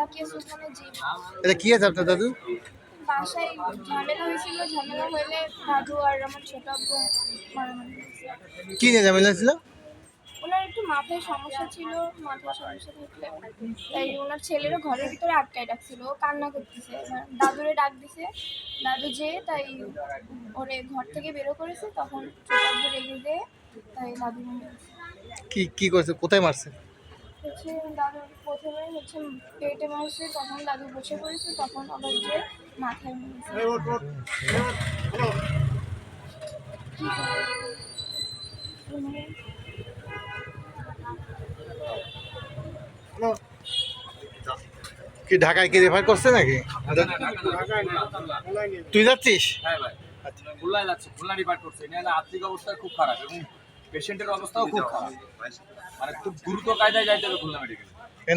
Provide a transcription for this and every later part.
জাকিয়া সুলতানের জি। এটা কি আছে আপনার দাদু? বাসায় ঝামেলা হয়েছিল, ঝামেলা হলে দাদু আর আমার ছোট আব্বু মারামারি হয়েছে। কি নিয়ে ঝামেলা ছিল? ওনার একটু মাথায় সমস্যা ছিল, মাথায় সমস্যা থাকলে তাই ওনার ছেলেরও ঘরের ভিতরে আটকায় রাখছিল। ও কান্না করতেছে, দাদুরে ডাক দিছে, দাদু যেয়ে তাই ওরে ঘর থেকে বেরো করেছে। তখন ছোট আব্বু রেগে দিয়ে তাই দাদু কি কি করছে, কোথায় মারছে? হচ্ছে দাদুর প্রথমে হচ্ছে পেটে মারছে, তখন দাদু বসে পড়েছে, তখন আবার যে মাথায় মেরেছে। কি করে? কি ঢাকায় কি রেফার করছে নাকি? তুই যাচ্ছিস? হ্যাঁ ভাই, খুলনায় যাচ্ছে, খুলনা রিফার করছে। এখানে আর্থিক অবস্থা খুব খারাপ এবং পেশেন্টের অবস্থাও খুব খারাপ, মানে খুব দ্রুত কায়দায় যাইতে হবে খুলনা মেডিকেল।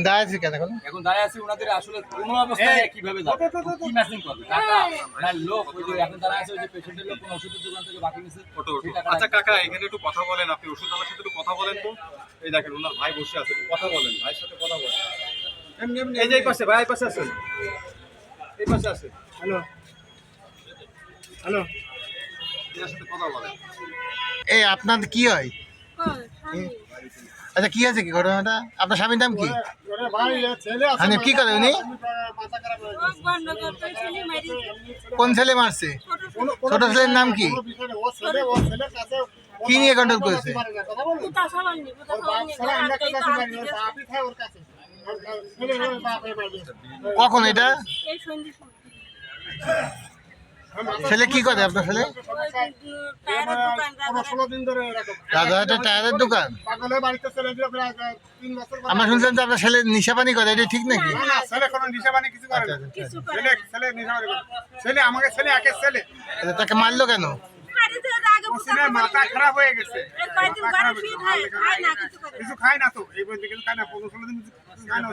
দাঁড়াচ্ছি কেন এখন? এখন দাঁড়ায় আছি, ওনাদের আসলে কোনো অবস্থায় কিভাবে যাবে, কি ম্যাচিং করবে টাকা না লোক। ওই যে এখন দাঁড়ায় আছে, ওই যে পেশেন্টের লোক কোনো ওষুধের দোকান থেকে বাকি নিছে। আচ্ছা কাকা, এখানে একটু কথা বলেন, আপনি ওষুধ আমার সাথে একটু কথা বলেন তো। এই দেখেন ওনার ভাই বসে আছে, কথা বলেন, ভাইয়ের সাথে কথা বলেন। এই যে এই পাশে ভাই, এই পাশে আছেন, এই পাশে আছে। হ্যালো হ্যালো, এর সাথে কথা বলেন। এই আপনার কি হয়? আচ্ছা কি আছে, কি ঘটনাটা? আপনার স্বামীর নাম কি? মানে কি করে উনি? কোন ছেলে মারছে? ছোট ছেলের নাম কি? কি নিয়ে কন্ট্রোল করেছে? কখন এটা? ছেলে কি করে আপনার ছেলে? রাজাহাটের টায়ারের দোকান। আমরা শুনছিলাম যে আপনার ছেলে নিশাপানি করে, এটা ঠিক নাকি? তাকে মারলো কেন? মাথা খারাপ হয়ে গেছে, কিছু খায় না তো, এই খায় না, 15-16 দিন খায় না।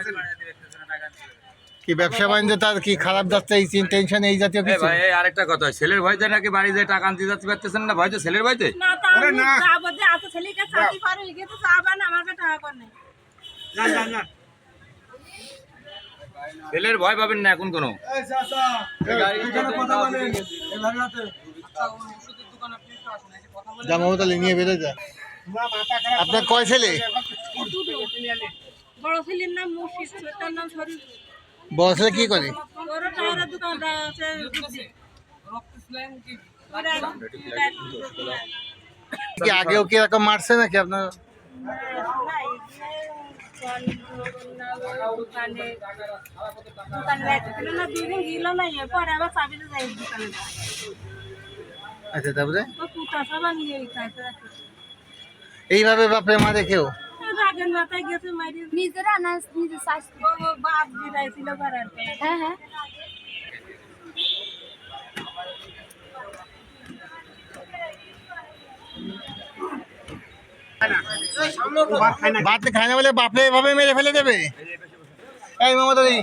কি ব্যবসা বাণিজ্য তার কি খারাপ যাচ্ছে, এই টেনশন এই জাতীয় কিছু? ভাই আরেকটা কথা, ছেলের ভয়তে নাকি বাড়ি যায় টাকা আনতে যাচ্ছে পারতেছেন না, ভয়তে ছেলের ভয়তে ছেলের ভয় পাবেন না এখন কোনো। জামামতালি নিয়ে বেরো যা। আপনার কয় ছেলে? বড় ছেলের নাম মুর্শিদ, ছোটটার নাম শরীফ। বড় ছেলে কি করে? ওরা টায়ারের দোকান আছে। কি আগেও কি এরকম মারছে নাকি আপনার? আচ্ছা তারপরে এইভাবে বাপরে মারে কেউ? নিজেরা না নিজে বাপ দিয়েছিল। হ্যাঁ হ্যাঁ। ভাত খায় না বলে বাপরে এভাবে মেরে ফেলে দেবে? এই মমতাদি,